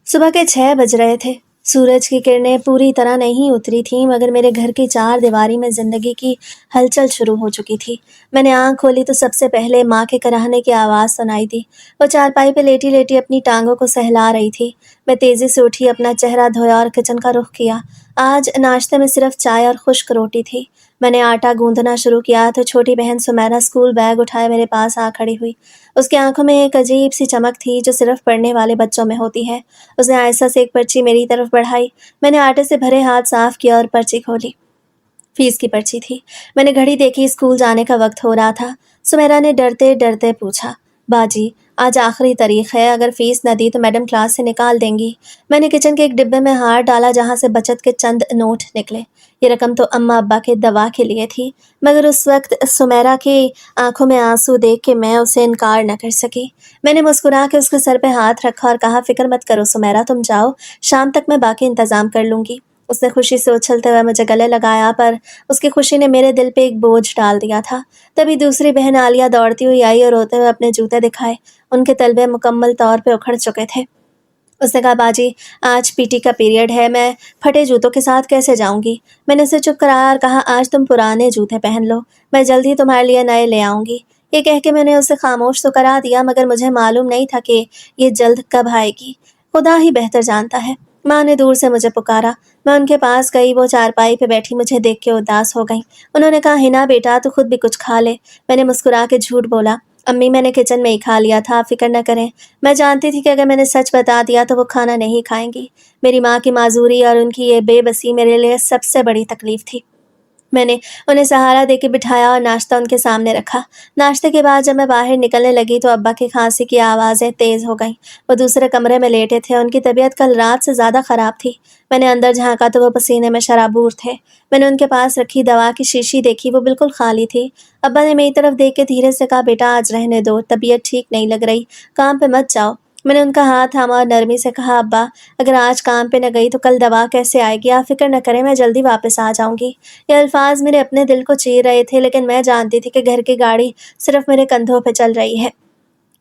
सुबह के 6 बज रहे थे। सूरज की किरणें पूरी तरह नहीं उतरी थीं, मगर मेरे घर की चार दीवारी में जिंदगी की हलचल शुरू हो चुकी थी। मैंने आंख खोली तो सबसे पहले माँ के कराहने की आवाज़ सुनाई दी। वो चारपाई पे लेटी लेटी अपनी टांगों को सहला रही थी। मैं तेज़ी से उठी, अपना चेहरा धोया और किचन का रुख किया। आज नाश्ते में सिर्फ चाय और खुश्क रोटी थी। मैंने आटा गूंदना शुरू किया तो छोटी बहन सुमैरा स्कूल बैग उठाए मेरे पास आ खड़ी हुई। उसकी आंखों में एक अजीब सी चमक थी जो सिर्फ पढ़ने वाले बच्चों में होती है। उसने आहिस्ता से एक पर्ची मेरी तरफ बढ़ाई। मैंने आटे से भरे हाथ साफ किया और पर्ची खोली। फीस की पर्ची थी। मैंने घड़ी देखी, स्कूल जाने का वक्त हो रहा था। सुमेरा ने डरते डरते पूछा, बाजी आज आखिरी तारीख है, अगर फीस न दी तो मैडम क्लास से निकाल देंगी। मैंने किचन के एक डिब्बे में हाथ डाला जहाँ से बचत के चंद नोट निकले। ये रकम तो अम्मा अब्बा के दवा के लिए थी, मगर उस वक्त सुमेरा की आंखों में आंसू देख के मैं उसे इनकार न कर सकी। मैंने मुस्कुरा के उसके सर पे हाथ रखा और कहा, फिक्र मत करो सुमेरा, तुम जाओ, शाम तक मैं बाकी इंतजाम कर लूँगी। उसने खुशी से उछलते हुए मुझे गले लगाया, पर उसकी खुशी ने मेरे दिल पे एक बोझ डाल दिया था। तभी दूसरी बहन आलिया दौड़ती हुई आई और रोते हुए अपने जूते दिखाए। उनके तलवे मुकम्मल तौर पे उखड़ चुके थे। उसने कहा, बाजी आज पीटी का पीरियड है, मैं फटे जूतों के साथ कैसे जाऊंगी। मैंने उसे चुप कराया और कहा, आज तुम पुराने जूते पहन लो, मैं जल्द ही तुम्हारे लिए नए ले आऊंगी। ये कह के मैंने उसे खामोश तो करा दिया, मगर मुझे मालूम नहीं था कि ये जल्द कब आएगी। खुदा ही बेहतर जानता है। माँ ने दूर से मुझे पुकारा। मैं उनके पास गई। वो चारपाई पे बैठी मुझे देख के उदास हो गई। उन्होंने कहा, हिना बेटा तू खुद भी कुछ खा ले। मैंने मुस्कुरा के झूठ बोला, अम्मी मैंने किचन में ही खा लिया था, आप फिक्र न करें। मैं जानती थी कि अगर मैंने सच बता दिया तो वो खाना नहीं खाएंगी। मेरी माँ की माजूरी और उनकी ये बेबसी मेरे लिए सबसे बड़ी तकलीफ थी। मैंने उन्हें सहारा देके बिठाया और नाश्ता उनके सामने रखा। नाश्ते के बाद जब मैं बाहर निकलने लगी तो अब्बा की खांसी की आवाज़ें तेज़ हो गईं। वो दूसरे कमरे में लेटे थे। उनकी तबीयत कल रात से ज़्यादा ख़राब थी। मैंने अंदर झांका तो वो पसीने में शराबूर थे। मैंने उनके पास रखी दवा की शीशी देखी, वो बिल्कुल खाली थी। अब्बा ने मेरी तरफ देख के धीरे से कहा, बेटा आज रहने दो, तबीयत ठीक नहीं लग रही, काम पे मत जाओ। मैंने उनका हाथ थामा और नरमी से कहा, अब्बा अगर आज काम पे न गई तो कल दवा कैसे आएगी, आप फिक्र न करें, मैं जल्दी वापस आ जाऊंगी। ये अल्फाज मेरे अपने दिल को चीर रहे थे, लेकिन मैं जानती थी कि घर की गाड़ी सिर्फ मेरे कंधों पे चल रही है।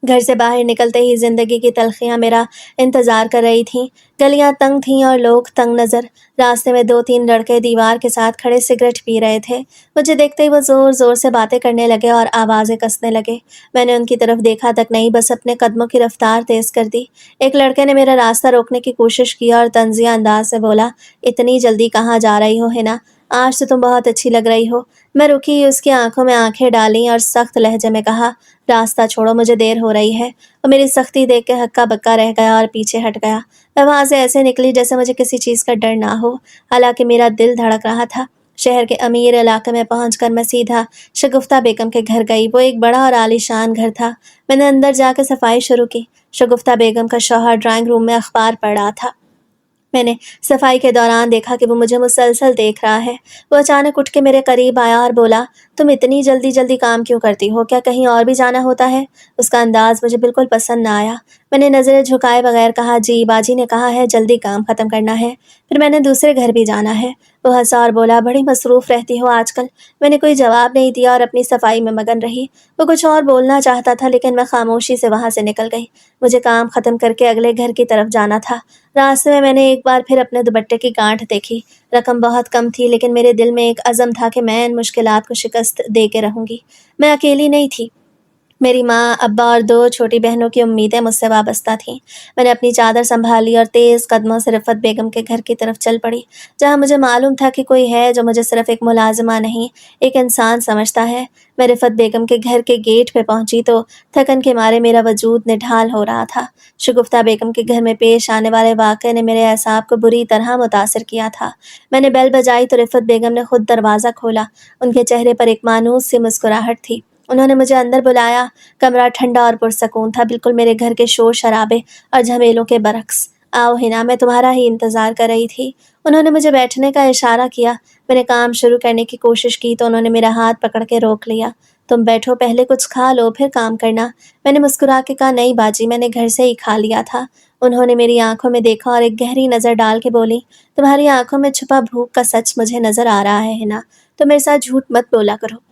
घर से बाहर निकलते ही जिंदगी की तलखियां मेरा इंतजार कर रही थीं। गलियां तंग थीं और लोग तंग नजर। रास्ते में 2-3 लड़के दीवार के साथ खड़े सिगरेट पी रहे थे। मुझे देखते ही वो जोर जोर से बातें करने लगे और आवाज़ें कसने लगे। मैंने उनकी तरफ देखा तक नहीं, बस अपने कदमों की रफ्तार तेज कर दी। एक लड़के ने मेरा रास्ता रोकने की कोशिश की और तंजिया अंदाज से बोला, इतनी जल्दी कहाँ जा रही हो हिना, आज तो तुम बहुत अच्छी लग रही हो। मैं रुकी, उसकी आंखों में आंखें डाली और सख्त लहजे में कहा, रास्ता छोड़ो, मुझे देर हो रही है। और मेरी सख्ती देख के हक्का बक्का रह गया और पीछे हट गया। मैं वहां से ऐसे निकली जैसे मुझे किसी चीज़ का डर ना हो। हालांकि मेरा दिल धड़क रहा था। शहर के अमीर इलाके में पहुंचकर मैं सीधा शगुफ्ता बेगम के घर गई। वो एक बड़ा और आलीशान घर था। मैंने अंदर जाकर सफाई शुरू की। शगुफ्ता बेगम का शौहर ड्राइंग रूम में अखबार पढ़ रहा था। मैंने सफाई के दौरान देखा कि वो मुझे मुसलसल देख रहा है। वो अचानक उठ के मेरे करीब आया और बोला, तुम इतनी जल्दी जल्दी काम क्यों करती हो, क्या कहीं और भी जाना होता है। उसका अंदाज मुझे बिल्कुल पसंद ना आया। मैंने नज़रें झुकाए बगैर कहा, जी बाजी ने कहा है जल्दी काम ख़त्म करना है, फिर मैंने दूसरे घर भी जाना है। वो हंसा और बोला, बड़ी मसरूफ़ रहती हो आजकल। मैंने कोई जवाब नहीं दिया और अपनी सफाई में मगन रही। वो कुछ और बोलना चाहता था, लेकिन मैं खामोशी से वहाँ से निकल गई। मुझे काम ख़त्म करके अगले घर की तरफ जाना था। रास्ते में मैंने एक बार फिर अपने दुपट्टे की गांठ देखी। रकम बहुत कम थी, लेकिन मेरे दिल में एक अज़म था कि मैं इन मुश्किलात को शिकस्त दे के रहूँगी। मैं अकेली नहीं थी। मेरी माँ, अब्बा और 2 छोटी बहनों की उम्मीदें मुझसे वाबस्ता थीं। मैंने अपनी चादर संभाली और तेज़ कदमों से रिफ़त बेगम के घर की तरफ चल पड़ी, जहाँ मुझे मालूम था कि कोई है जो मुझे सिर्फ एक मुलाजिमा नहीं, एक इंसान समझता है। मैं रिफ़त बेगम के घर के गेट पे पहुंची तो थकन के मारे मेरा वजूद निढाल हो रहा था। शगुफ्ता बेगम के घर में पेश आने वाले वाक़े ने मेरे एसाब को बुरी तरह मुतासर किया था। मैंने बेल बजाई तो रिफ़त बेगम ने खुद दरवाज़ा खोला। उनके चेहरे पर एक मानूस सी मुस्कुराहट थी। उन्होंने मुझे अंदर बुलाया। कमरा ठंडा और पुरसकून था, बिल्कुल मेरे घर के शोर शराबे और झमेलों के बरक्स। आओ हिना, मैं तुम्हारा ही इंतज़ार कर रही थी। उन्होंने मुझे बैठने का इशारा किया। मैंने काम शुरू करने की कोशिश की तो उन्होंने मेरा हाथ पकड़ के रोक लिया। तुम बैठो, पहले कुछ खा लो फिर काम करना। मैंने मुस्कुरा के कहा, नहीं बाजी, मैंने घर से ही खा लिया था। उन्होंने मेरी आंखों में देखा और एक गहरी नज़र डाल के बोली, तुम्हारी आंखों में छुपा भूख का सच मुझे नज़र आ रहा है हिना, तो मेरे साथ झूठ मत बोला करो।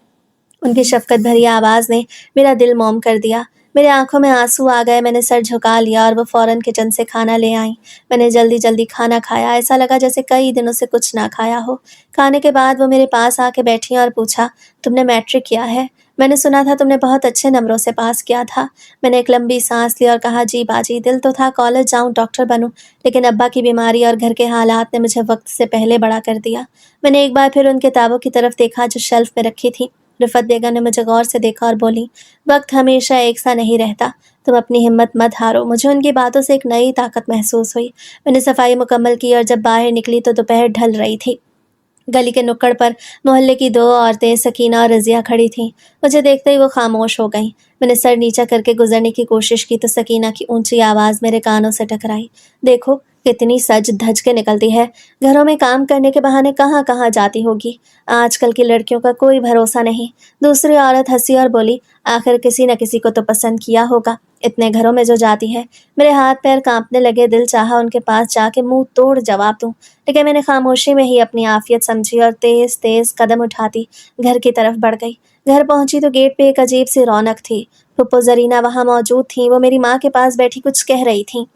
उनकी शफ़क़त भरी आवाज़ ने मेरा दिल मौम कर दिया। मेरी आंखों में आंसू आ गए। मैंने सर झुका लिया और वो फौरन किचन से खाना ले आई। मैंने जल्दी जल्दी खाना खाया, ऐसा लगा जैसे कई दिनों से कुछ ना खाया हो। खाने के बाद वो मेरे पास आके बैठी और पूछा, तुमने मैट्रिक किया है? मैंने सुना था तुमने बहुत अच्छे नंबरों से पास किया था। मैंने एक लंबी सांस ली और कहा, जी बाजी, दिल तो था कॉलेज जाऊं, डॉक्टर बनूं, लेकिन अब्बा की बीमारी और घर के हालात ने मुझे वक्त से पहले बड़ा कर दिया। मैंने एक बार फिर उन किताबों की तरफ देखा जो शेल्फ में रखी थी। रिफत बेगम ने मुझे गौर से देखा और बोली, वक्त हमेशा एक सा नहीं रहता, तुम अपनी हिम्मत मत हारो। मुझे उनकी बातों से एक नई ताकत महसूस हुई। मैंने सफाई मुकम्मल की और जब बाहर निकली तो दोपहर ढल रही थी। गली के नुक्कड़ पर मोहल्ले की दो औरतें, सकीना और रजिया, खड़ी थीं। मुझे देखते ही वो खामोश हो गईं। मैंने सर नीचा करके गुजरने की कोशिश की तो सकीना की ऊंची आवाज़ मेरे कानों से टकराई, देखो कितनी सज धज के निकलती है, घरों में काम करने के बहाने कहाँ कहाँ जाती होगी। आजकल की लड़कियों का कोई भरोसा नहीं। दूसरी औरत हंसी और बोली, आखिर किसी न किसी को तो पसंद किया होगा, इतने घरों में जो जाती है। मेरे हाथ पैर कांपने लगे, दिल चाहा उनके पास जाके मुंह तोड़ जवाब दूं, लेकिन मैंने खामोशी में ही अपनी आफियत समझी और तेज तेज कदम उठाती घर की तरफ बढ़ गई। घर पहुंची तो गेट पे एक अजीब सी रौनक थी। फुप्पो जरीना वहां मौजूद थी। वो मेरी माँ के पास बैठी कुछ कह रही थी।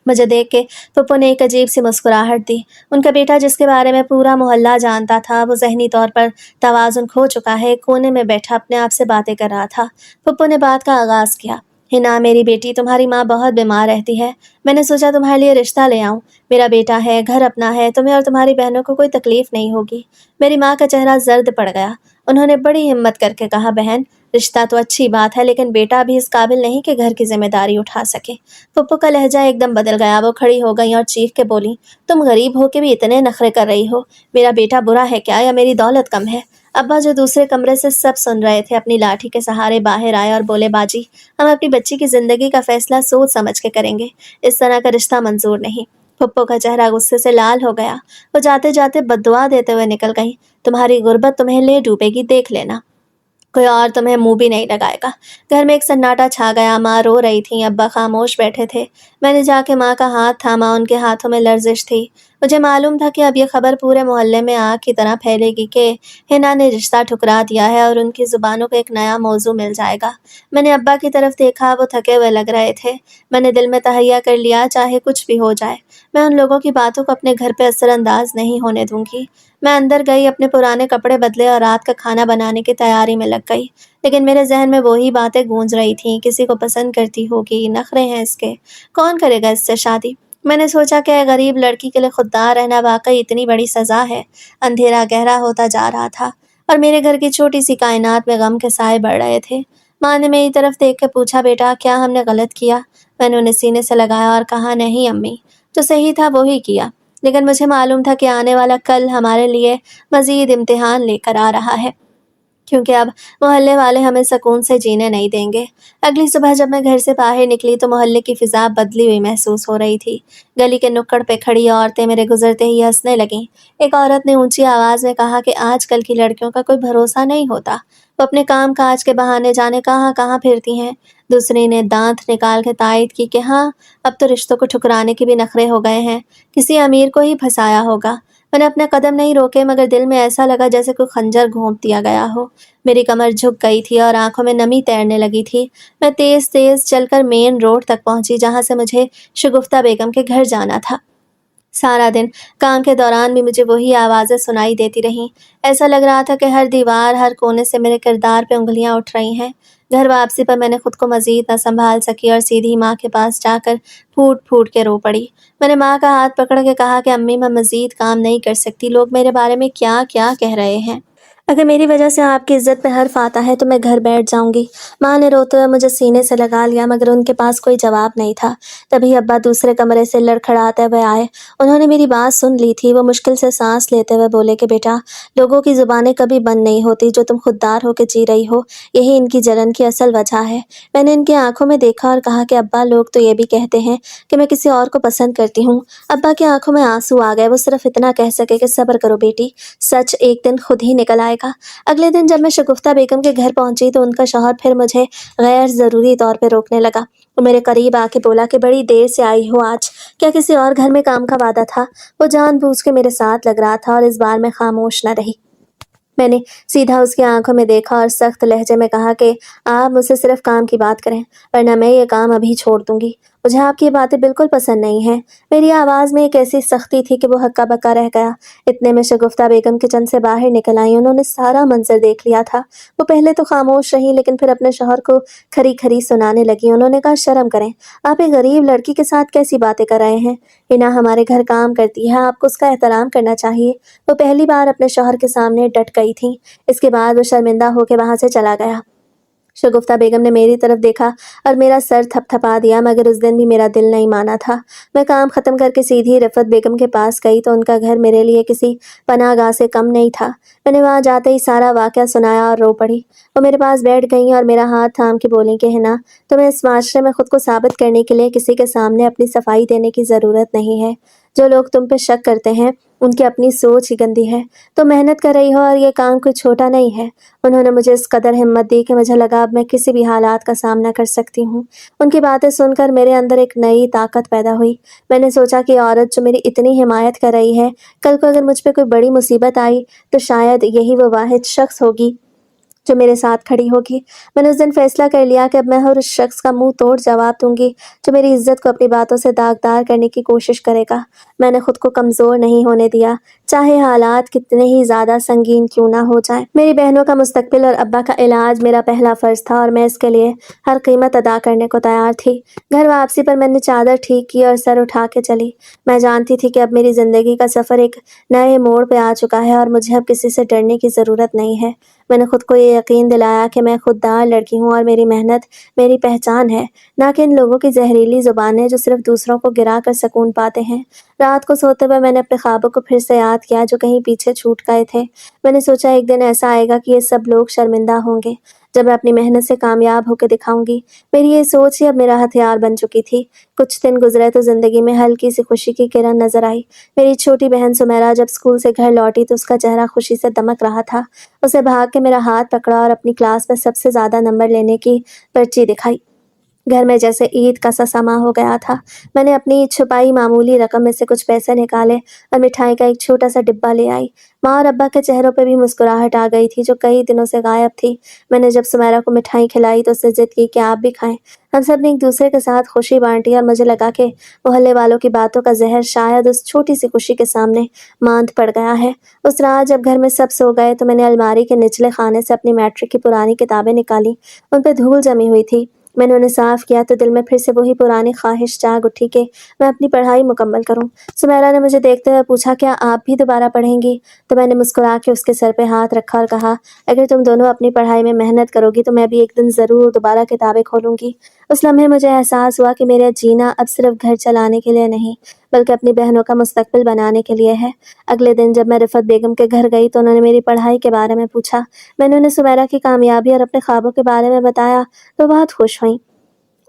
मुझे देख के फुप्पो ने एक अजीब सी मुस्कुराहट दी। उनका बेटा, जिसके बारे में पूरा मोहल्ला जानता था, वो जहनी तौर पर तवाज़ुन खो चुका है, कोने में बैठा अपने आप से बातें कर रहा था। फुप्पो ने बात का आगाज़ किया, हिना मेरी बेटी, तुम्हारी माँ बहुत बीमार रहती है। मैंने सोचा तुम्हारे लिए रिश्ता ले आऊं। मेरा बेटा है, घर अपना है, तुम्हें और तुम्हारी बहनों को कोई तकलीफ नहीं होगी। मेरी माँ का चेहरा जर्द पड़ गया। उन्होंने बड़ी हिम्मत करके कहा, बहन, रिश्ता तो अच्छी बात है, लेकिन बेटा अभी इस काबिल नहीं कि घर की जिम्मेदारी उठा सके। पप्पू का लहजा एकदम बदल गया। वो खड़ी हो गई और चीख के बोली, तुम गरीब हो के भी इतने नखरे कर रही हो। मेरा बेटा बुरा है क्या, या मेरी दौलत कम है? अब्बा, जो दूसरे कमरे से सब सुन रहे थे, अपनी लाठी के सहारे बाहर आए और बोले, बाजी, हम अपनी बच्ची की जिंदगी का फैसला सोच समझ के करेंगे, इस तरह का रिश्ता मंजूर नहीं। पप्पू का चेहरा गुस्से से लाल हो गया। वो जाते जाते बद्दुआ देते हुए निकल गई। तुम्हारी गुर्बत तुम्हें ले डूबेगी, देख लेना, कोई और तुम्हें मुंह भी नहीं लगाएगा। घर में एक सन्नाटा छा गया। माँ रो रही थी, अब्बा खामोश बैठे थे। मैंने जाके माँ का हाथ थामा। उनके हाथों में लर्जिश थी। मुझे मालूम था कि अब ये खबर पूरे मोहल्ले में आग की तरह फैलेगी कि हिना ने रिश्ता ठुकरा दिया है और उनकी जुबानों को एक नया मौजू मिल जाएगा। मैंने अब्बा की तरफ देखा, वो थके हुए लग रहे थे। मैंने दिल में तहैया कर लिया, चाहे कुछ भी हो जाए, मैं उन लोगों की बातों को अपने घर पे असरअंदाज नहीं होने दूंगी। मैं अंदर गई, अपने पुराने कपड़े बदले और रात का खाना बनाने की तैयारी में लग गई। लेकिन मेरे जहन में वही बातें गूंज रही थीं, किसी को पसंद करती होगी, नखरे हैं इसके, कौन करेगा इससे शादी। मैंने सोचा कि गरीब लड़की के लिए खुददार रहना वाकई इतनी बड़ी सज़ा है। अंधेरा गहरा होता जा रहा था और मेरे घर की छोटी सी कायनात में गम के साए बढ़ रहे थे। माँ ने मेरी तरफ देख के पूछा, बेटा, क्या हमने गलत किया? मैंने उन्हें सीने से लगाया और कहा, नहीं अम्मी, जो सही था वही किया। लेकिन मुझे मालूम था कि आने वाला कल हमारे लिए मज़ीद इम्तिहान लेकर आ रहा है, क्योंकि अब मोहल्ले वाले हमें सुकून से जीने नहीं देंगे। अगली सुबह जब मैं घर से बाहर निकली तो मोहल्ले की फ़िज़ा बदली हुई महसूस हो रही थी। गली के नुक्कड़ पे खड़ी औरतें मेरे गुजरते ही हंसने लगीं। एक औरत ने ऊंची आवाज़ में कहा कि आजकल की लड़कियों का कोई भरोसा नहीं होता, वो अपने काम काज के बहाने जाने कहाँ कहाँ फिरती हैं। दूसरी ने दांत निकाल के तायद की कि हाँ, अब तो रिश्तों को ठुकराने के भी नखरे हो गए हैं, किसी अमीर को ही फंसाया होगा। मैंने अपने कदम नहीं रोके, मगर दिल में ऐसा लगा जैसे कोई खंजर घोंप दिया गया हो। मेरी कमर झुक गई थी और आंखों में नमी तैरने लगी थी। मैं तेज तेज चलकर मेन रोड तक पहुंची, जहां से मुझे शगुफ्ता बेगम के घर जाना था। सारा दिन काम के दौरान भी मुझे वही आवाज़ें सुनाई देती रहीं। ऐसा लग रहा था कि हर दीवार, हर कोने से मेरे किरदार पे उंगलियां उठ रही हैं। घर वापसी पर मैंने खुद को मज़ीद न संभाल सकी और सीधी माँ के पास जाकर फूट फूट के रो पड़ी। मैंने माँ का हाथ पकड़ के कहा कि अम्मी, मैं मज़ीद काम नहीं कर सकती, लोग मेरे बारे में क्या क्या कह रहे हैं। अगर मेरी वजह से आपकी इज्जत पे हर्फ आता है तो मैं घर बैठ जाऊंगी। माँ ने रोते हुए मुझे सीने से लगा लिया, मगर उनके पास कोई जवाब नहीं था। तभी अब्बा दूसरे कमरे से लड़खड़ाते हुए आए। उन्होंने मेरी बात सुन ली थी। वो मुश्किल से सांस लेते हुए बोले कि बेटा, लोगों की जुबानें कभी बंद नहीं होती, जो तुम खुददार होकर जी रही हो, यही इनकी जलन की असल वजह है। मैंने इनकी आंखों में देखा और कहा कि अब्बा, लोग तो ये भी कहते हैं कि मैं किसी और को पसंद करती हूँ। अब्बा की आंखों में आंसू आ गए। वो सिर्फ इतना कह सके कि सब्र करो बेटी, सच एक दिन खुद ही निकल आएगा। अगले दिन जब मैं शगुफ्ता बेगम के घर पहुंची तो उनका शौहर फिर मुझे गैर ज़रूरी तौर पे रोकने लगा। वो मेरे करीब आके बोला कि बड़ी देर से आई हो आज, क्या किसी और घर में काम का वादा था? वो जानबूझ के मेरे साथ लग रहा था और इस बार मैं खामोश न रही। मैंने सीधा उसकी आंखों में देखा और सख्त लहजे में कहा कि आप मुझसे सिर्फ काम की बात करें, वरना मैं ये काम अभी छोड़ दूंगी। मुझे आपकी ये बातें बिल्कुल पसंद नहीं हैं। मेरी आवाज़ में एक ऐसी सख्ती थी कि वो हक्का बक्का रह गया। इतने में शगुफ्ता बेगम किचन से बाहर निकल आई। उन्होंने सारा मंजर देख लिया था। वो पहले तो खामोश रही, लेकिन फिर अपने शौहर को खरी खरी सुनाने लगी। उन्होंने कहा, शर्म करें, आप एक गरीब लड़की के साथ कैसी बातें कर रहे हैं। हिना हमारे घर काम करती है, आपको उसका एहतराम करना चाहिए। वो पहली बार अपने शौहर के सामने डट गई थी। इसके बाद वो शर्मिंदा होकर वहां से चला गया। शगुफ्ता बेगम ने मेरी तरफ देखा और मेरा सर थपथपा दिया, मगर उस दिन भी मेरा दिल नहीं माना था। मैं काम खत्म करके सीधी रफ़त बेगम के पास गई तो उनका घर मेरे लिए किसी पनाहगाह से कम नहीं था। मैंने वहां जाते ही सारा वाक़या सुनाया और रो पड़ी। वो मेरे पास बैठ गई और मेरा हाथ थाम के बोली कि हिना, तुम्हें इस माशरे में खुद को साबित करने के लिए किसी के सामने अपनी सफाई देने की ज़रूरत नहीं है। जो लोग तुम पे शक करते हैं उनकी अपनी सोच ही गंदी है। तो मेहनत कर रही हो और ये काम कोई छोटा नहीं है। उन्होंने मुझे इस कदर हिम्मत दी कि मुझे लगा अब मैं किसी भी हालात का सामना कर सकती हूँ। उनकी बातें सुनकर मेरे अंदर एक नई ताकत पैदा हुई। मैंने सोचा कि औरत जो मेरी इतनी हिमायत कर रही है, कल को अगर मुझ पे कोई बड़ी मुसीबत आई तो शायद यही वो वाहिद शख्स होगी जो मेरे साथ खड़ी होगी। मैंने उस दिन फैसला कर लिया कि अब मैं हर उस शख्स का मुंह तोड़ जवाब दूंगी जो मेरी इज्जत को अपनी बातों से दागदार करने की कोशिश करेगा। मैंने खुद को कमज़ोर नहीं होने दिया, चाहे हालात कितने ही ज़्यादा संगीन क्यों ना हो जाए। मेरी बहनों का मुस्तकबिल और अब्बा का इलाज मेरा पहला फ़र्ज़ था और मैं इसके लिए हर कीमत अदा करने को तैयार थी। घर वापसी पर मैंने चादर ठीक की और सर उठा के चली। मैं जानती थी कि अब मेरी ज़िंदगी का सफ़र एक नए मोड़ पे आ चुका है और मुझे अब किसी से डरने की ज़रूरत नहीं है। मैंने खुद को ये यकीन दिलाया कि मैं खुददार लड़की हूँ और मेरी मेहनत मेरी पहचान है, ना कि इन लोगों की जहरीली ज़ुबानें जो सिर्फ दूसरों को गिरा कर सुकून पाते हैं। रात को सोते हुए मैंने अपने ख्वाबों को फिर से याद किया जो कहीं पीछे छूट गए थे। मैंने सोचा एक दिन ऐसा आएगा कि ये सब लोग शर्मिंदा होंगे जब मैं अपनी मेहनत से कामयाब होकर दिखाऊंगी। मेरी ये सोच ही अब मेरा हथियार बन चुकी थी। कुछ दिन गुजरे तो जिंदगी में हल्की सी खुशी की किरण नजर आई। मेरी छोटी बहन सुमेरा जब स्कूल से घर लौटी तो उसका चेहरा खुशी से दमक रहा था। उसे भाग के मेरा हाथ पकड़ा और अपनी क्लास में सबसे ज़्यादा नंबर लेने की पर्ची दिखाई। घर में जैसे ईद का सा समा हो गया था। मैंने अपनी छुपाई मामूली रकम में से कुछ पैसे निकाले और मिठाई का एक छोटा सा डिब्बा ले आई। माँ और अब्बा के चेहरों पे भी मुस्कुराहट आ गई थी जो कई दिनों से गायब थी। मैंने जब सुमेरा को मिठाई खिलाई तो उससे जिद की कि आप भी खाएं। हम सब ने एक दूसरे के साथ खुशी बांटी और मुझे लगा कि मोहल्ले वालों की बातों का जहर शायद उस छोटी सी खुशी के सामने मांद पड़ गया है। उस रात जब घर में सब सो गए तो मैंने अलमारी के निचले खाने से अपनी मैट्रिक की पुरानी किताबें निकाली। उन पर धूल जमी हुई थी। मैंने उन्हें साफ किया तो दिल में फिर से वही पुरानी ख्वाहिश जाग उठी कि मैं अपनी पढ़ाई मुकम्मल करूं। सुमेरा ने मुझे देखते हुए पूछा, क्या आप भी दोबारा पढ़ेंगी? तो मैंने मुस्कुरा के उसके सर पे हाथ रखा और कहा, अगर तुम दोनों अपनी पढ़ाई में मेहनत करोगी तो मैं भी एक दिन ज़रूर दोबारा किताबें खोलूंगी। उस लम्हे मुझे एहसास हुआ कि मेरा जीना अब सिर्फ घर चलाने के लिए नहीं बल्कि अपनी बहनों का मुस्तकबिल बनाने के लिए है। अगले दिन जब मैं रिफ़त बेगम के घर गई तो उन्होंने मेरी पढ़ाई के बारे में पूछा। मैंने उन्हें सुमेरा की कामयाबी और अपने ख्वाबों के बारे में बताया तो बहुत खुश हुई।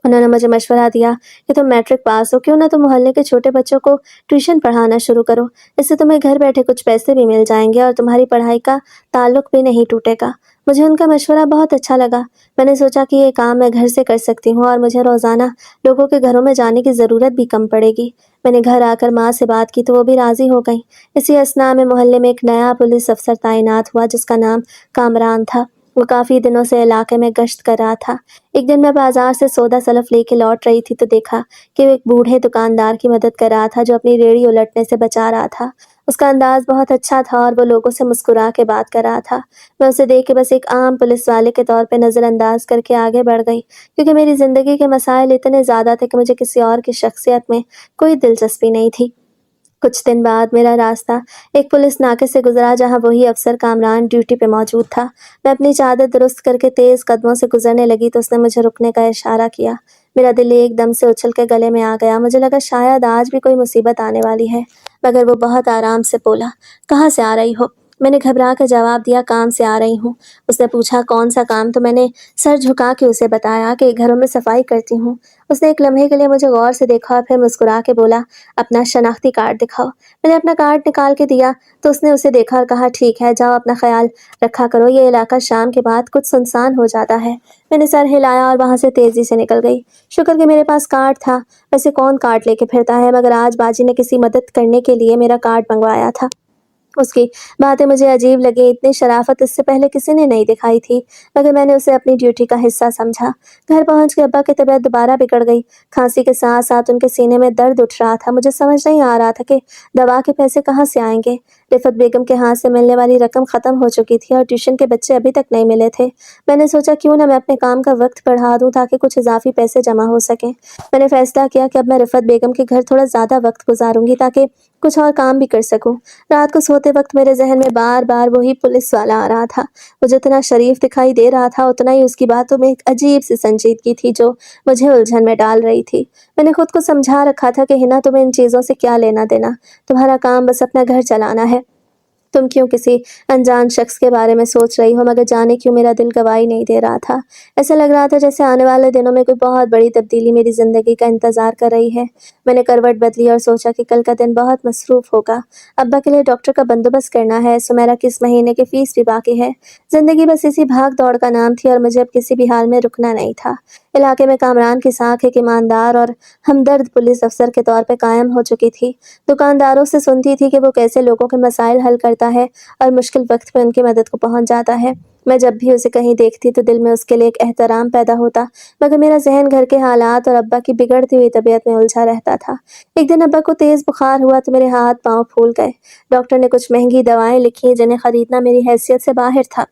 उन्होंने मुझे मशवरा दिया कि तुम मैट्रिक पास हो, क्यों ना तुम मोहल्ले के छोटे बच्चों को ट्यूशन पढ़ाना शुरू करो। इससे तुम्हें घर बैठे कुछ पैसे भी मिल जाएंगे और तुम्हारी पढ़ाई का ताल्लुक भी नहीं टूटेगा। मुझे उनका मशवरा बहुत अच्छा लगा। मैंने सोचा कि ये काम मैं घर से कर सकती हूँ और मुझे रोज़ाना लोगों के घरों में जाने की ज़रूरत भी कम पड़ेगी। मैंने घर आकर माँ से बात की तो वो भी राज़ी हो गई। इसी असना में मोहल्ले में एक नया पुलिस अफसर तैनात हुआ जिसका नाम कामरान था। वो काफ़ी दिनों से इलाके में गश्त कर रहा था। एक दिन मैं बाजार से सौदा सलफ लेके लौट रही थी तो देखा कि वो एक बूढ़े दुकानदार की मदद कर रहा था जो अपनी रेहड़ी उलटने से बचा रहा था। उसका अंदाज बहुत अच्छा था और वो लोगों से मुस्कुरा के बात कर रहा था। मैं उसे देख के बस एक आम पुलिस वाले के तौर पे नज़रअंदाज करके आगे बढ़ गई, क्योंकि मेरी ज़िंदगी के मसाइल इतने ज़्यादा थे कि मुझे किसी और की शख्सियत में कोई दिलचस्पी नहीं थी। कुछ दिन बाद मेरा रास्ता एक पुलिस नाके से गुजरा जहां वही अफसर कामरान ड्यूटी पे मौजूद था। मैं अपनी चादर दुरुस्त करके तेज़ कदमों से गुजरने लगी तो उसने मुझे रुकने का इशारा किया। मेरा दिल एकदम से उछल के गले में आ गया। मुझे लगा शायद आज भी कोई मुसीबत आने वाली है, मगर वो बहुत आराम से बोला, कहाँ से आ रही हो? मैंने घबरा कर जवाब दिया, काम से आ रही हूँ। उसने पूछा, कौन सा काम? तो मैंने सर झुका के उसे बताया कि घरों में सफाई करती हूँ। उसने एक लम्हे के लिए मुझे गौर से देखा और फिर मुस्कुरा के बोला, अपना शनाख्ती कार्ड दिखाओ। मैंने अपना कार्ड निकाल के दिया तो उसने उसे देखा और कहा, ठीक है, जाओ अपना ख्याल रखा करो, ये इलाका शाम के बाद कुछ सुनसान हो जाता है। मैंने सर हिलाया और वहां से तेजी से निकल गई। शुक्र कि मेरे पास कार्ड था। वैसे कौन कार्ड लेके फिरता है, मगर आज बाजी ने किसी मदद करने के लिए मेरा कार्ड मंगवाया था। उसकी बातें मुझे अजीब लगी, इतनी शराफ़त इससे पहले किसी ने नहीं दिखाई थी, मगर मैंने उसे अपनी ड्यूटी का हिस्सा समझा। घर पहुँच के अब्बा की तबीयत दोबारा बिगड़ गई। खांसी के साथ साथ उनके सीने में दर्द उठ रहा था। मुझे समझ नहीं आ रहा था कि दवा के पैसे कहाँ से आएंगे। रिफत बेगम के हाथ से मिलने वाली रकम ख़त्म हो चुकी थी और ट्यूशन के बच्चे अभी तक नहीं मिले थे। मैंने सोचा क्यों ना मैं अपने काम का वक्त बढ़ा दूँ ताकि कुछ इजाफी पैसे जमा हो सकें। मैंने फैसला किया कि अब मैं रिफत बेगम के घर थोड़ा ज़्यादा वक्त गुजारूंगी ताकि कुछ और काम भी कर सकूं। रात को सोते वक्त मेरे जहन में बार बार वही पुलिस वाला आ रहा था। वो जितना शरीफ दिखाई दे रहा था उतना ही उसकी बातों में एक अजीब सी संजीदगी थी जो मुझे उलझन में डाल रही थी। मैंने खुद को समझा रखा था कि हिना, तुम्हें इन चीज़ों से क्या लेना देना, तुम्हारा काम बस अपना घर चलाना है। तुम क्यों किसी अनजान शख्स के बारे में सोच रही हो, मगर जाने क्यों मेरा दिल गवाही नहीं दे रहा था। ऐसा लग रहा था जैसे आने वाले दिनों में कोई बहुत बड़ी तब्दीली मेरी ज़िंदगी का इंतज़ार कर रही है। मैंने करवट बदली और सोचा कि कल का दिन बहुत मसरूफ़ होगा। अब्बा के लिए डॉक्टर का बंदोबस्त करना है, सुमेरा की इस महीने की फ़ीस भी बाकी है। ज़िंदगी बस इसी भाग दौड़ का नाम थी और मुझे अब किसी भी हाल में रुकना नहीं था। इलाके में कामरान की साख एक ईमानदार और हमदर्द पुलिस अफसर के तौर पर कायम हो चुकी थी। दुकानदारों से सुनती थी कि वो कैसे लोगों के मसाइल हल करता है और मुश्किल वक्त में उनकी मदद को पहुंच जाता है। मैं जब भी उसे कहीं देखती तो दिल में उसके लिए एक एहतराम पैदा होता, मगर मेरा जहन घर के हालात और अब्बा की बिगड़ती हुई तबीयत में उलझा रहता था। एक दिन अब्बा को तेज़ बुखार हुआ तो मेरे हाथ पांव फूल गए। डॉक्टर ने कुछ महंगी दवाएं लिखी जिन्हें खरीदना मेरी हैसियत से बाहर था।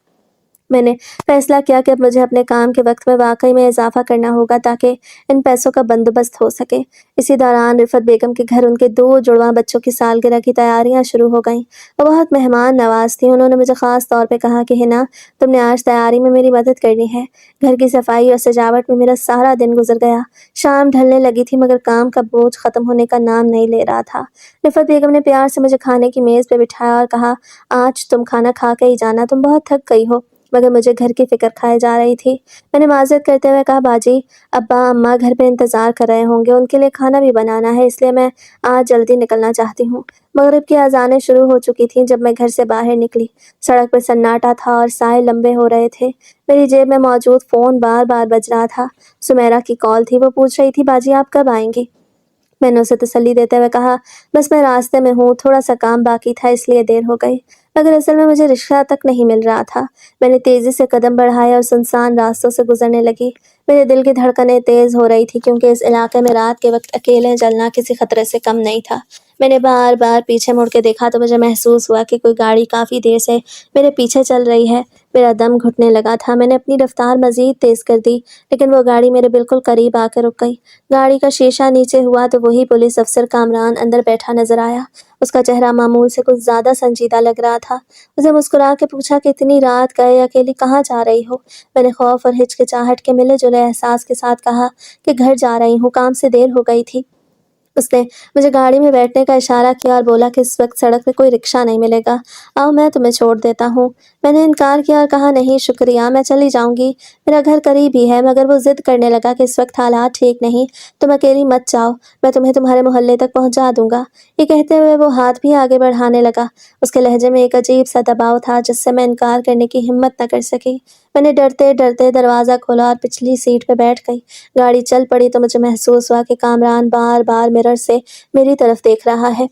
मैंने फैसला किया कि अब मुझे अपने काम के वक्त में वाकई में इजाफा करना होगा ताकि इन पैसों का बंदोबस्त हो सके। इसी दौरान रिफत बेगम के घर उनके 2 जुड़वां बच्चों की सालगिरह की तैयारियां शुरू हो गईं। वो बहुत मेहमान नवाज थी। उन्होंने मुझे ख़ास तौर पे कहा कि हिना, तुमने आज तैयारी में मेरी मदद करनी है। घर की सफाई और सजावट में मेरा सारा दिन गुजर गया। शाम ढलने लगी थी मगर काम का बोझ ख़त्म होने का नाम नहीं ले रहा था। रिफत बेगम ने प्यार से मुझे खाने की मेज़ पे बिठाया और कहा, आज तुम खाना खा के ही जाना, तुम बहुत थक गई हो। मगर मुझे घर की फ़िक्र खाए जा रही थी। मैंने माज़रत करते हुए कहा, बाजी, अब्बा अम्मा घर पे इंतज़ार कर रहे होंगे, उनके लिए खाना भी बनाना है, इसलिए मैं आज जल्दी निकलना चाहती हूँ। मगरिब की अज़ानें शुरू हो चुकी थीं जब मैं घर से बाहर निकली। सड़क पर सन्नाटा था और साए लंबे हो रहे थे। मेरी जेब में मौजूद फ़ोन बार बार बज रहा था। सुमेरा की कॉल थी। वो पूछ रही थी, बाजी आप कब आएंगी? मैंने उसे तसल्ली देते हुए कहा, बस मैं रास्ते में हूँ, थोड़ा सा काम बाकी था इसलिए देर हो गई। मगर असल में मुझे रिक्शा तक नहीं मिल रहा था। मैंने तेज़ी से कदम बढ़ाए और सुनसान रास्तों से गुजरने लगी। मेरे दिल की धड़कनें तेज़ हो रही थी क्योंकि इस इलाके में रात के वक्त अकेले चलना किसी खतरे से कम नहीं था। मैंने बार बार पीछे मुड़ के देखा तो मुझे महसूस हुआ कि कोई गाड़ी काफ़ी देर से मेरे पीछे चल रही है। मेरा दम घुटने लगा था। मैंने अपनी रफ्तार मज़ीद तेज़ कर दी, लेकिन वो गाड़ी मेरे बिल्कुल करीब आकर रुक गई। गाड़ी का शीशा नीचे हुआ तो वही पुलिस अफसर कामरान अंदर बैठा नजर आया। उसका चेहरा मामूल से कुछ ज़्यादा संजीदा लग रहा था। उसे मुस्कुरा के पूछा कि इतनी रात गए अकेली कहाँ जा रही हो? मैंने खौफ और हिचकिचाहट के मिले जुले एहसास के साथ कहा कि घर जा रही हूँ, काम से देर हो गई थी। उसने मुझे गाड़ी में बैठने का इशारा किया और बोला कि इस वक्त सड़क पे कोई रिक्शा नहीं मिलेगा, आओ मैं तुम्हें छोड़ देता हूँ। मैंने इनकार किया और कहा, नहीं शुक्रिया, मैं चली जाऊँगी, मेरा घर करीब ही है। मगर वो ज़िद करने लगा कि इस वक्त हालात ठीक नहीं, तुम अकेली मत जाओ, मैं तुम्हें तुम्हारे मोहल्ले तक पहुँचा दूँगा। ये कहते हुए वो हाथ भी आगे बढ़ाने लगा। उसके लहजे में एक अजीब सा दबाव था जिससे मैं इनकार करने की हिम्मत न कर सकी। मैंने डरते डरते दरवाज़ा खोला और पिछली सीट पर बैठ गई। गाड़ी चल पड़ी तो मुझे महसूस हुआ कि कामरान बार बार मिरर से मेरी तरफ देख रहा है।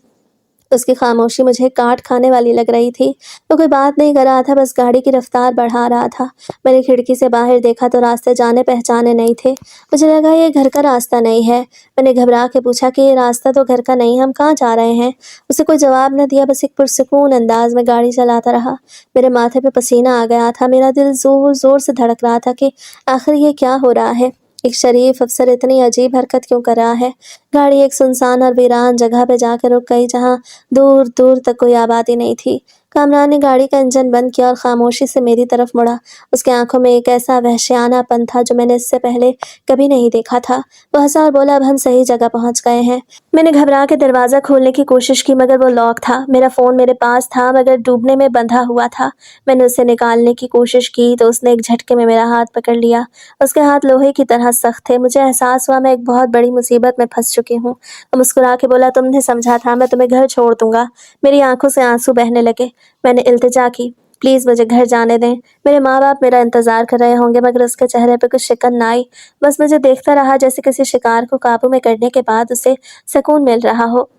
उसकी खामोशी मुझे काट खाने वाली लग रही थी। वो कोई बात नहीं कर रहा था, बस गाड़ी की रफ्तार बढ़ा रहा था। मैंने खिड़की से बाहर देखा तो रास्ते जाने पहचाने नहीं थे। मुझे लगा ये घर का रास्ता नहीं है। मैंने घबरा के पूछा कि ये रास्ता तो घर का नहीं, हम कहाँ जा रहे हैं? उसे कोई जवाब न दिया, बस एक पुरसुकून अंदाज में गाड़ी चलाता रहा। मेरे माथे पे पसीना आ गया था। मेरा दिल जोर जोर से धड़क रहा था कि आखिर ये क्या हो रहा है? एक शरीफ अफसर इतनी अजीब हरकत क्यों कर रहा है? गाड़ी एक सुनसान और वीरान जगह पे जाकर रुक गई जहाँ दूर दूर तक कोई आबादी नहीं थी। कामरान ने गाड़ी का इंजन बंद किया और खामोशी से मेरी तरफ मुड़ा। उसकी आंखों में एक ऐसा वहशियानापन था जो मैंने इससे पहले कभी नहीं देखा था। वो हंसा और बोला, अब हम सही जगह पहुंच गए हैं। मैंने घबरा के दरवाज़ा खोलने की कोशिश की मगर वो लॉक था। मेरा फ़ोन मेरे पास था मगर डूबने में बंधा हुआ था। मैंने उसे निकालने की कोशिश की तो उसने एक झटके में मेरा हाथ पकड़ लिया। उसके हाथ लोहे की तरह सख्त थे। मुझे एहसास हुआ मैं एक बहुत बड़ी मुसीबत में फंस चुकी हूँ। वो मुस्कुरा के बोला, तुमने समझा था मैं तुम्हें घर छोड़ दूंगा। मेरी आंखों से आंसू बहने लगे। मैंने इल्तिजा की, प्लीज़ मुझे घर जाने दें, मेरे माँ बाप मेरा इंतज़ार कर रहे होंगे। मगर उसके चेहरे पे कुछ शिकन न आई, बस मुझे देखता रहा जैसे किसी शिकार को काबू में करने के बाद उसे सुकून मिल रहा हो।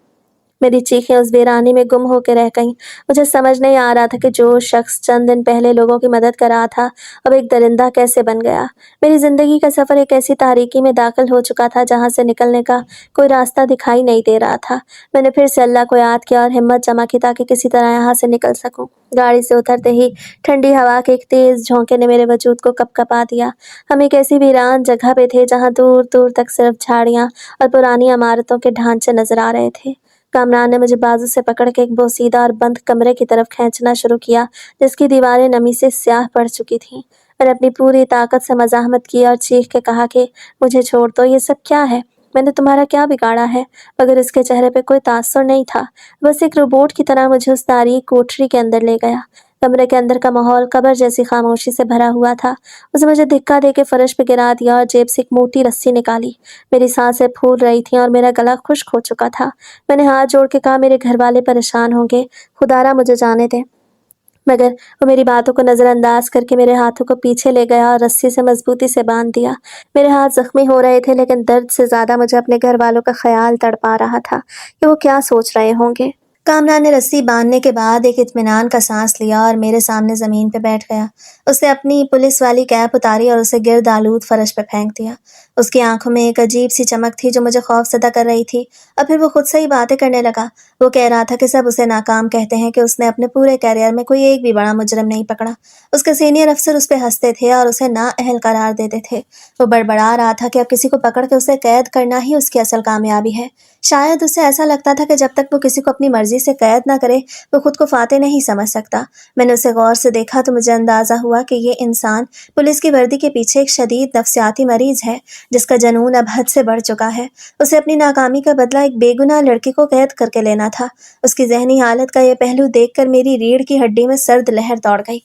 मेरी चीखें उस वीरानी में गुम होकर रह गईं। मुझे समझ नहीं आ रहा था कि जो शख्स चंद दिन पहले लोगों की मदद कर रहा था, अब एक दरिंदा कैसे बन गया। मेरी ज़िंदगी का सफ़र एक ऐसी तारीकी में दाखिल हो चुका था जहाँ से निकलने का कोई रास्ता दिखाई नहीं दे रहा था। मैंने फिर से अल्लाह को याद किया और हिम्मत जमा की ताकि किसी तरह यहाँ से निकल सकूँ। गाड़ी से उतरते ही ठंडी हवा के एक तेज़ झोंके ने मेरे वजूद को कँपकँपा दिया। हम एक ऐसी वीरान जगह पे थे जहाँ दूर-दूर तक सिर्फ झाड़ियाँ और पुरानी इमारतों के ढांचे नज़र आ रहे थे। कामरान ने मुझे बाजू से पकड़ के एक बोसीदा और बंद कमरे की तरफ खींचना शुरू किया, जिसकी दीवारें नमी से स्याह पड़ चुकी थीं। मैंने अपनी पूरी ताकत से मज़ाहमत की और चीख के कहा कि मुझे छोड़ दो, ये सब क्या है? मैंने तुम्हारा क्या बिगाड़ा है? मगर उसके चेहरे पे कोई तासुर नहीं था। बस एक रोबोट की तरह मुझे उस तारीक कोठरी के अंदर ले गया। कमरे के अंदर का माहौल कब्र जैसी खामोशी से भरा हुआ था। उसने मुझे धिक्का देके फर्श पे गिरा दिया और जेब से एक मोटी रस्सी निकाली। मेरी सांसें फूल रही थीं और मेरा गला खुश्क हो चुका था। मैंने हाथ जोड़ के कहा, मेरे घर वाले परेशान होंगे, खुदारा मुझे जाने दें। मगर वो मेरी बातों को नज़रअंदाज करके मेरे हाथों को पीछे ले गया और रस्सी से मजबूती से बांध दिया। मेरे हाथ जख्मी हो रहे थे, लेकिन दर्द से ज़्यादा मुझे अपने घर वालों का ख्याल तड़पा रहा था कि वो क्या सोच रहे होंगे। कामरान ने रस्सी बांधने के बाद एक इत्मीनान का सांस लिया और मेरे सामने ज़मीन पे बैठ गया। उसने अपनी पुलिस वाली कैप उतारी और उसे गिर्द आलूद फर्श पे फेंक दिया। उसकी आंखों में एक अजीब सी चमक थी जो मुझे खौफज़दा कर रही थी। और फिर वो खुद से ही बातें करने लगा। वो कह रहा था कि सब उसे नाकाम कहते हैं, कि उसने अपने पूरे करियर में कोई एक भी बड़ा मुजरिम नहीं पकड़ा। उसके सीनियर अफसर उस पर हंसते थे और उसे नाअहल करार देते थे। वो बड़बड़ा रहा था कि अब किसी को पकड़ के उसे कैद करना ही उसकी असल कामयाबी है। शायद उसे ऐसा लगता था कि जब तक वो किसी को अपनी मर्जी से कैद ना करे, वो खुद को फाते नहीं समझ सकता। मैंने उसे गौर से देखा तो मुझे अंदाजा हुआ कि ये इंसान पुलिस की वर्दी के पीछे एक शदीद नफ्सियाती मरीज है, जिसका जुनून अब हद से बढ़ चुका है। उसे अपनी नाकामी का बदला एक बेगुनाह लड़की को कैद करके लेना था। उसकी जहनी हालत का यह पहलू देखकर मेरी रीढ़ की हड्डी में सर्द लहर दौड़ गई।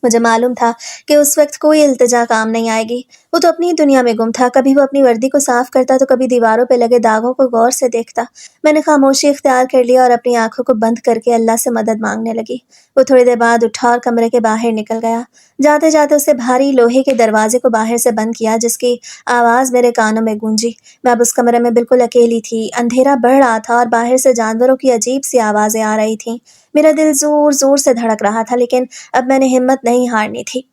मुझे मालूम था कि उस वक्त कोई इल्तिजा काम नहीं आएगी। वो तो अपनी ही दुनिया में गुम था। कभी वो अपनी वर्दी को साफ करता तो कभी दीवारों पे लगे दागों को गौर से देखता। मैंने खामोशी इख्तियार कर लिया और अपनी आंखों को बंद करके अल्लाह से मदद मांगने लगी। वो थोड़ी देर बाद उठा और कमरे के बाहर निकल गया। जाते जाते उससे भारी लोहे के दरवाजे को बाहर से बंद किया, जिसकी आवाज़ मेरे कानों में गूंजी। मैं अब उस कमरे में बिल्कुल अकेली थी। अंधेरा बढ़ रहा था और बाहर से जानवरों की अजीब सी आवाज़ें आ रही थीं। मेरा दिल ज़ोर ज़ोर से धड़क रहा था, लेकिन अब मैंने हिम्मत नहीं हारनी थी।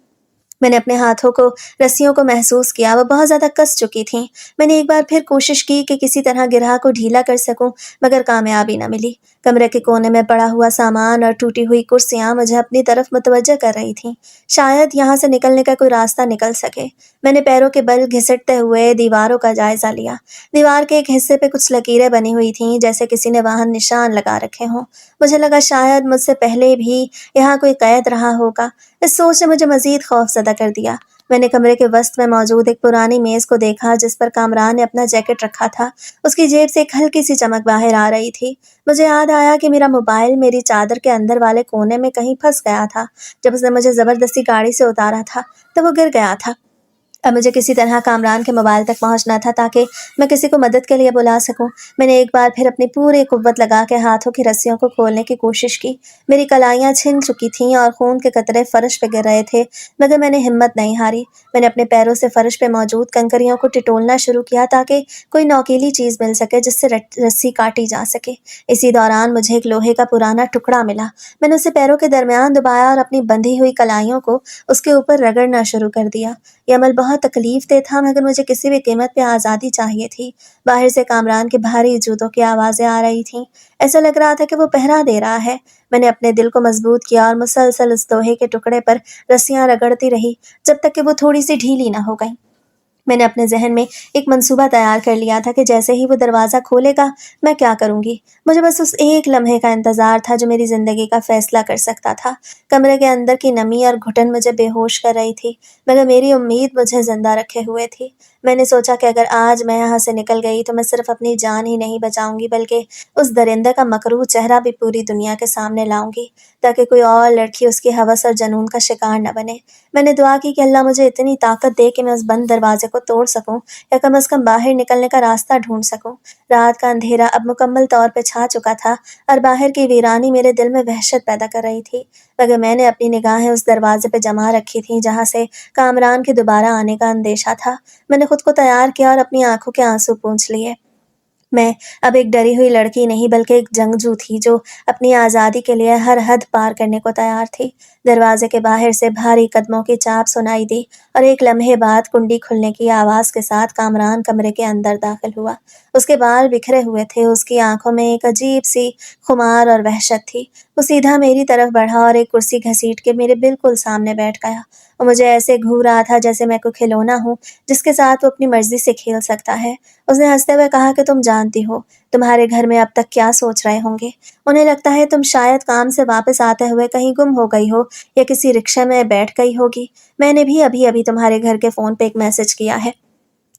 मैंने अपने हाथों को, रस्सियों को महसूस किया। वो बहुत ज़्यादा कस चुकी थीं। मैंने एक बार फिर कोशिश की कि किसी तरह गिरह को ढीला कर सकूं, मगर कामयाबी न मिली। कमरे के कोने में पड़ा हुआ सामान और टूटी हुई कुर्सियां मुझे अपनी तरफ मुतवज्जह कर रही थीं। शायद यहाँ से निकलने का कोई रास्ता निकल सके। मैंने पैरों के बल घिसटते हुए दीवारों का जायजा लिया। दीवार के एक हिस्से पे कुछ लकीरें बनी हुई थीं, जैसे किसी ने वहां निशान लगा रखे हों। मुझे लगा शायद मुझसे पहले भी यहाँ कोई कैद रहा होगा। इस सोच ने मुझे मजीद खौफज़दा कर दिया। मैंने कमरे के वस्त में मौजूद एक पुरानी मेज़ को देखा, जिस पर कामरान ने अपना जैकेट रखा था। उसकी जेब से एक हल्की सी चमक बाहर आ रही थी। मुझे याद आया कि मेरा मोबाइल मेरी चादर के अंदर वाले कोने में कहीं फंस गया था। जब उसने मुझे ज़बरदस्ती गाड़ी से उतारा था तो वो गिर गया था। अब मुझे किसी तरह कामरान के मोबाइल तक पहुंचना था ताकि मैं किसी को मदद के लिए बुला सकूं। मैंने एक बार फिर अपनी पूरी कुव्वत लगा के हाथों की रस्सियों को खोलने की कोशिश की। मेरी कलाइयाँ छिन चुकी थीं और खून के कतरे फर्श पे गिर रहे थे, मगर मैंने हिम्मत नहीं हारी। मैंने अपने पैरों से फर्श पे मौजूद कंकरियों को टिटोलना शुरू किया ताकि कोई नोकीली चीज़ मिल सके जिससे रस्सी काटी जा सके। इसी दौरान मुझे एक लोहे का पुराना टुकड़ा मिला। मैंने उसे पैरों के दरमियान दबाया और अपनी बंधी हुई कलाइयों को उसके ऊपर रगड़ना शुरू कर दिया। यह अमल बहुत तकलीफ-दह था, मगर मुझे किसी भी कीमत पे आज़ादी चाहिए थी। बाहर से कामरान के भारी जूतों की आवाज़ें आ रही थीं। ऐसा लग रहा था कि वो पहरा दे रहा है। मैंने अपने दिल को मजबूत किया और मुसलसल उस लोहे के टुकड़े पर रस्सियाँ रगड़ती रही, जब तक कि वो थोड़ी सी ढीली न हो गईं। मैंने अपने ज़हन में एक मंसूबा तैयार कर लिया था कि जैसे ही वो दरवाज़ा खोलेगा, मैं क्या करूँगी। मुझे बस उस एक लम्हे का इंतज़ार था जो मेरी ज़िंदगी का फ़ैसला कर सकता था। कमरे के अंदर की नमी और घुटन मुझे बेहोश कर रही थी, मगर मेरी उम्मीद मुझे ज़िंदा रखे हुए थी। मैंने सोचा कि अगर आज मैं यहाँ से निकल गई तो मैं सिर्फ अपनी जान ही नहीं बचाऊँगी, बल्कि उस दरिंदे का मकरूह चेहरा भी पूरी दुनिया के सामने लाऊँगी, ताकि कोई और लड़की उसकी हवस और जुनून का शिकार न बने। मैंने दुआ की कि अल्लाह मुझे इतनी ताकत दे कि मैं उस बंद दरवाजे को तोड़ सकूं, या कम से कम बाहर निकलने का रास्ता ढूंढ सकूं। रात का अंधेरा अब मुकम्मल तौर पे छा चुका था और बाहर की वीरानी मेरे दिल में वहशत पैदा कर रही थी, मगर मैंने अपनी निगाहें उस दरवाजे पे जमा रखी थीं जहाँ से कामरान के दोबारा आने का अंदेशा था। मैंने खुद को तैयार किया और अपनी आंखों के आंसू पोंछ लिए। मैं अब एक डरी हुई लड़की नहीं बल्कि एक जंगजू थी जो अपनी आज़ादी के लिए हर हद पार करने को तैयार थी। दरवाजे के बाहर से भारी कदमों की चाप सुनाई दी और एक लम्हे बाद कुंडी खुलने की आवाज़ के साथ कामरान कमरे के अंदर दाखिल हुआ। उसके बाल बिखरे हुए थे, उसकी आंखों में एक अजीब सी खुमार और वहशत थी। वो सीधा मेरी तरफ बढ़ा और एक कुर्सी घसीट के मेरे बिल्कुल सामने बैठ गया। और मुझे ऐसे घूर रहा था जैसे मैं कोई खिलौना हूँ जिसके साथ वो अपनी मर्जी से खेल सकता है। उसने हंसते हुए कहा कि तुम जानती हो तुम्हारे घर में अब तक क्या सोच रहे होंगे। उन्हें लगता है तुम शायद काम से वापस आते हुए कहीं गुम हो गई हो या किसी रिक्शा में बैठ गई होगी। मैंने भी अभी अभी तुम्हारे घर के फ़ोन पे एक मैसेज किया है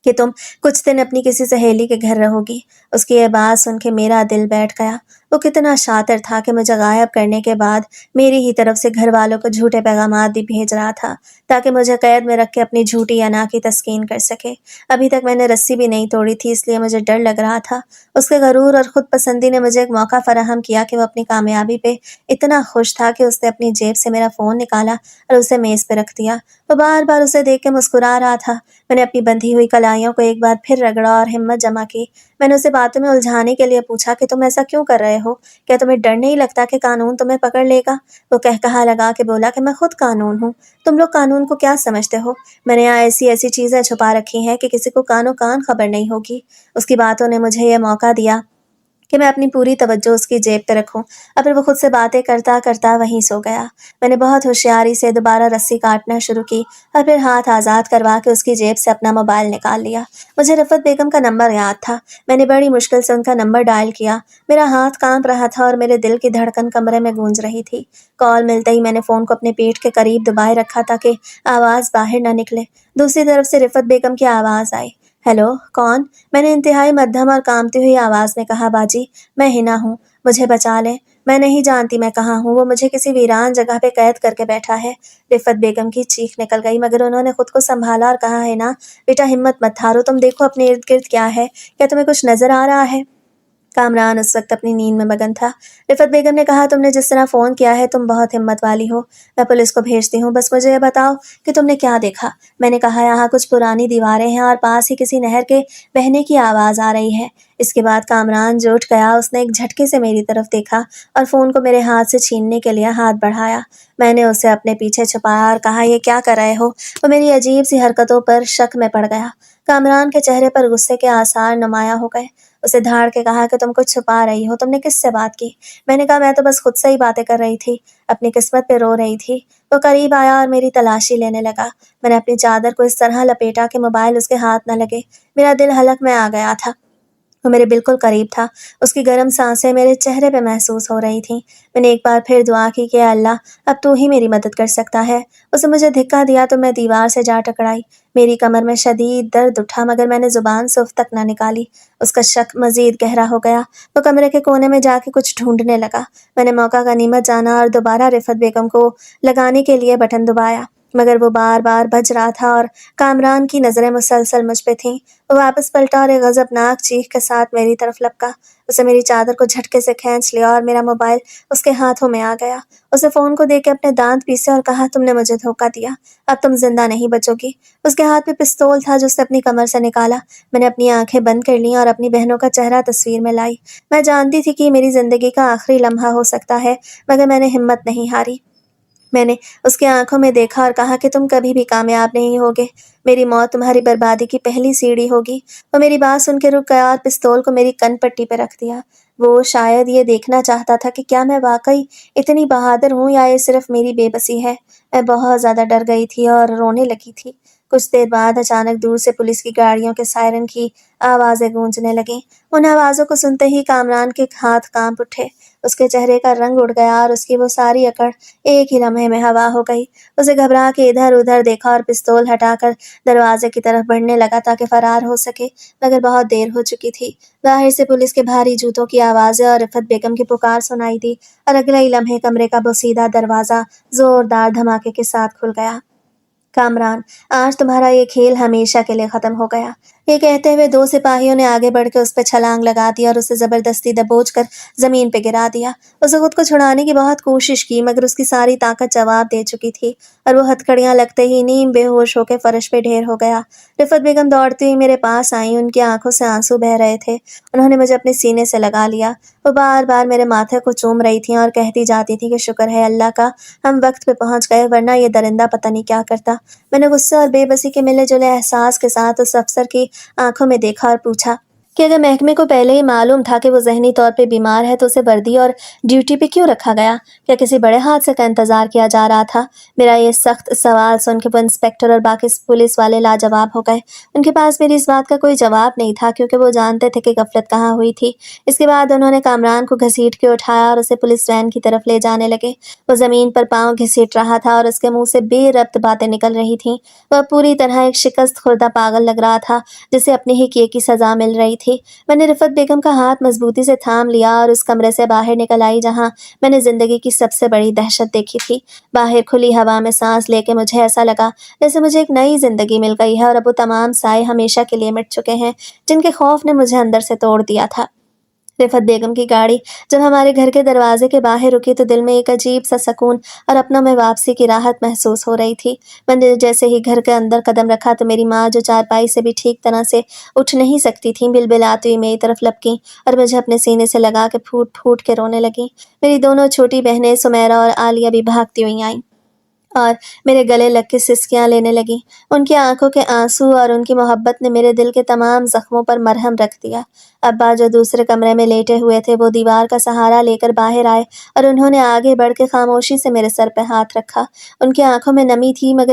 कि तुम कुछ दिन अपनी किसी सहेली के घर रहोगी। उसकी ये बात सुन के मेरा दिल बैठ गया। वो कितना शातिर था कि मुझे गायब करने के बाद मेरी ही तरफ से घर वालों को झूठे पैगामात भी भेज रहा था ताकि मुझे कैद में रख के अपनी झूठी अना की तस्कीन कर सके। अभी तक मैंने रस्सी भी नहीं तोड़ी थी, इसलिए मुझे डर लग रहा था। उसके गरूर और खुद पसंदी ने मुझे एक मौका फराहम किया कि वो अपनी कामयाबी पे इतना खुश था कि उसने अपनी जेब से मेरा फ़ोन निकाला और उसे मेज़ पे रख दिया। वो बार बार उसे देख के मुस्कुरा रहा था। मैंने अपनी बंधी हुई कलाइयों को एक बार फिर रगड़ा और हिम्मत जमा की। मैंने उसे बातों में उलझाने के लिए पूछा कि तुम ऐसा क्यों कर रहे हो? क्या तुम्हें डर नहीं लगता कि कानून तुम्हें पकड़ लेगा? वो कहकहा लगा के बोला कि मैं खुद कानून हूँ। तुम लोग कानून को क्या समझते हो? मैंने यहाँ ऐसी ऐसी चीज़ें छुपा रखी हैं कि किसी को कानो कान खबर नहीं होगी। उसकी बातों ने मुझे यह मौका दिया कि मैं अपनी पूरी तवज्जो उसकी जेब पे रखूं। अब फिर वो खुद से बातें करता करता वहीं सो गया। मैंने बहुत होशियारी से दोबारा रस्सी काटना शुरू की और फिर हाथ आज़ाद करवा के उसकी जेब से अपना मोबाइल निकाल लिया। मुझे रफ़त बेगम का नंबर याद था। मैंने बड़ी मुश्किल से उनका नंबर डायल किया। मेरा हाथ कांप रहा था और मेरे दिल की धड़कन कमरे में गूंज रही थी। कॉल मिलते ही मैंने फ़ोन को अपने पेट के करीब दबाए रखा ताकि आवाज़ बाहर न निकले। दूसरी तरफ से रफ़त बेगम की आवाज़ आई। हेलो, कौन? मैंने इंतहाई मध्यम और कांपती हुई आवाज़ में कहा, बाजी, मैं हिना हूँ, मुझे बचा लें। मैं नहीं जानती मैं कहाँ हूँ, वो मुझे किसी वीरान जगह पे कैद करके बैठा है। रिफ़त बेगम की चीख निकल गई मगर उन्होंने खुद को संभाला और कहा, हिना, बेटा हिम्मत मत हारो, तुम देखो अपने इर्द गिर्द क्या है, क्या तुम्हें कुछ नज़र आ रहा है? कामरान उस वक्त अपनी नींद में मगन था। रिफ़त बेगम ने कहा, तुमने जिस तरह फ़ोन किया है तुम बहुत हिम्मत वाली हो। मैं पुलिस को भेजती हूँ, बस मुझे ये बताओ कि तुमने क्या देखा। मैंने कहा, यहाँ कुछ पुरानी दीवारें हैं और पास ही किसी नहर के बहने की आवाज़ आ रही है। इसके बाद कामरान जो उठ गया, उसने एक झटके से मेरी तरफ देखा और फ़ोन को मेरे हाथ से छीनने के लिए हाथ बढ़ाया। मैंने उसे अपने पीछे छुपाया और कहा, ये क्या कर रहे हो? वो मेरी अजीब सी हरकतों पर शक में पड़ गया। कामरान के चेहरे पर गुस्से के आसार नुमाया हो गए। उसे धाड़ के कहा कि तुम कुछ छुपा रही हो, तुमने किससे बात की? मैंने कहा, मैं तो बस खुद से ही बातें कर रही थी, अपनी किस्मत पे रो रही थी। वो करीब आया और मेरी तलाशी लेने लगा। मैंने अपनी चादर को इस तरह लपेटा कि मोबाइल उसके हाथ न लगे। मेरा दिल हलक में आ गया था। वो मेरे बिल्कुल करीब था। उसकी गर्म सांसें मेरे चेहरे पे महसूस हो रही थीं। मैंने एक बार फिर दुआ की कि अल्लाह, अब तू ही मेरी मदद कर सकता है। उसने मुझे धिक्का दिया तो मैं दीवार से जा टकराई। मेरी कमर में शदीद दर्द उठा मगर मैंने ज़ुबान से उफ तक न निकाली। उसका शक मज़ीद गहरा हो गया। वो कमरे के कोने में जाके कुछ ढूंढने लगा। मैंने मौका गनीमत जाना और दोबारा रिफ़त बेगम को लगाने के लिए बटन दबाया मगर वो बार बार बज रहा था और कामरान की नज़रें मुसलसल मुझ पे थीं। वो वापस पलटा और एक गज़बनाक चीख के साथ मेरी तरफ लपका। उसे मेरी चादर को झटके से खींच लिया और मेरा मोबाइल उसके हाथों में आ गया। उसे फ़ोन को देके अपने दांत पीसे और कहा, तुमने मुझे धोखा दिया, अब तुम जिंदा नहीं बचोगी। उसके हाथ में पिस्तौल था जो उसने अपनी कमर से निकाला। मैंने अपनी आंखें बंद कर लीं और अपनी बहनों का चेहरा तस्वीर में लाई। मैं जानती थी कि मेरी ज़िंदगी का आखिरी लम्हा हो सकता है मगर मैंने हिम्मत नहीं हारी। मैंने उसकी आंखों में देखा और कहा कि तुम कभी भी कामयाब नहीं होगे। मेरी मौत तुम्हारी बर्बादी की पहली सीढ़ी होगी। वो मेरी बात सुन के रुक गया और पिस्तौल को मेरी कनपट्टी पे रख दिया। वो शायद ये देखना चाहता था कि क्या मैं वाकई इतनी बहादुर हूँ या ये सिर्फ मेरी बेबसी है। मैं बहुत ज़्यादा डर गई थी और रोने लगी थी। कुछ देर बाद अचानक दूर से पुलिस की गाड़ियों के सायरन की आवाज़ें गूंजने लगीं। उन आवाज़ों को सुनते ही कामरान के हाथ कांप उठे। उसके चेहरे का रंग उड़ गया और उसकी वो सारी अकड़ एक ही लम्हे में हवा हो गई। उसे घबरा के इधर उधर देखा और पिस्तौल हटाकर दरवाजे की तरफ बढ़ने लगा ताकि फरार हो सके मगर बहुत देर हो चुकी थी। बाहर से पुलिस के भारी जूतों की आवाज़ें और रिफ़त बेगम की पुकार सुनाई दी और अगले ही लम्हे कमरे का बोसीदा दरवाज़ा जोरदार धमाके के साथ खुल गया। कामरान, आज तुम्हारा ये खेल हमेशा के लिए ख़त्म हो गया। یہ کہتے ہوئے 2 سپاہیوں نے آگے بڑھ کے اس پہ چھلانگ لگا دیا اور اسے زبردستی دبوچ کر زمین پہ گرا دیا۔ اسے خود کو چھڑانے کی بہت کوشش کی مگر اس کی ساری طاقت جواب دے چکی تھی اور وہ ہتھکڑیاں لگتے ہی نیم بے ہوش ہو کے فرش پہ ڈھیر ہو گیا۔ رفت بیگم دوڑتی ہوئی میرے پاس آئیں، ان کی آنکھوں سے آنسو بہہ رہے تھے۔ انہوں نے مجھے اپنے سینے سے لگا لیا۔ وہ بار بار میرے ماتھے کو چوم رہی تھیں اور کہتی جاتی تھی کہ شکر ہے اللہ کا ہم وقت پہ پہنچ گئے، ورنہ یہ درندہ پتہ نہیں کیا کرتا۔ میں نے غصے اور بے بسی کے ملے جلے احساس کے ساتھ اس افسر کی آنکھوں میں دیکھا اور پوچھا کہ اگر محکمے کو پہلے ہی معلوم تھا کہ وہ ذہنی طور پہ بیمار ہے تو اسے وردی اور ڈیوٹی پہ کیوں رکھا گیا؟ کیا کسی بڑے حادثے کا انتظار کیا جا رہا تھا؟ میرا یہ سخت سوال سن کے وہ انسپکٹر اور باقی پولیس والے لاجواب ہو گئے۔ ان کے پاس میری اس بات کا کوئی جواب نہیں تھا کیونکہ وہ جانتے تھے کہ غفلت کہاں ہوئی تھی۔ اس کے بعد انہوں نے کامران کو گھسیٹ کے اٹھایا اور اسے پولیس وین کی طرف لے جانے لگے۔ وہ زمین پر پاؤں گھسیٹ رہا تھا اور اس کے منہ سے بے ربط باتیں نکل رہی تھیں۔ وہ پوری طرح ایک شکست خوردہ پاگل لگ رہا تھا جسے اپنے ہی کیے کی سزا مل رہی تھی۔ میں نے رفت بیگم کا ہاتھ مضبوطی سے تھام لیا اور اس کمرے سے باہر نکل آئی جہاں میں نے زندگی کی سب سے بڑی دہشت دیکھی تھی۔ باہر کھلی ہوا میں سانس لے کے مجھے ایسا لگا جیسے مجھے ایک نئی زندگی مل گئی ہے اور اب وہ تمام سائے ہمیشہ کے لیے مٹ چکے ہیں جن کے خوف نے مجھے اندر سے توڑ دیا تھا۔ رفت بیگم کی گاڑی جب ہمارے گھر کے دروازے کے باہر رکی تو دل میں ایک عجیب سا سکون اور اپنوں میں واپسی کی راحت محسوس ہو رہی تھی۔ میں نے جیسے ہی گھر کے اندر قدم رکھا تو میری ماں جو چارپائی سے بھی ٹھیک طرح سے اٹھ نہیں سکتی تھیں بلبلاتی ہوئی میری طرف لپکیں اور مجھے اپنے سینے سے لگا کے پھوٹ پھوٹ کے رونے لگیں۔ میری دونوں چھوٹی بہنیں سمیرہ اور عالیہ بھی بھاگتی ہوئی آئیں اور میرے گلے لگ کے سسکیاں لینے لگیں۔ ان کی آنکھوں کے آنسو اور ان کی محبت نے میرے دل کے تمام زخموں پر مرہم رکھ دیا۔ ابا جو دوسرے کمرے میں لیٹے ہوئے تھے وہ دیوار کا سہارا لے کر باہر آئے اور انہوں نے آگے بڑھ کے خاموشی سے میرے سر پہ ہاتھ رکھا۔ ان کی آنکھوں میں نمی تھی مگر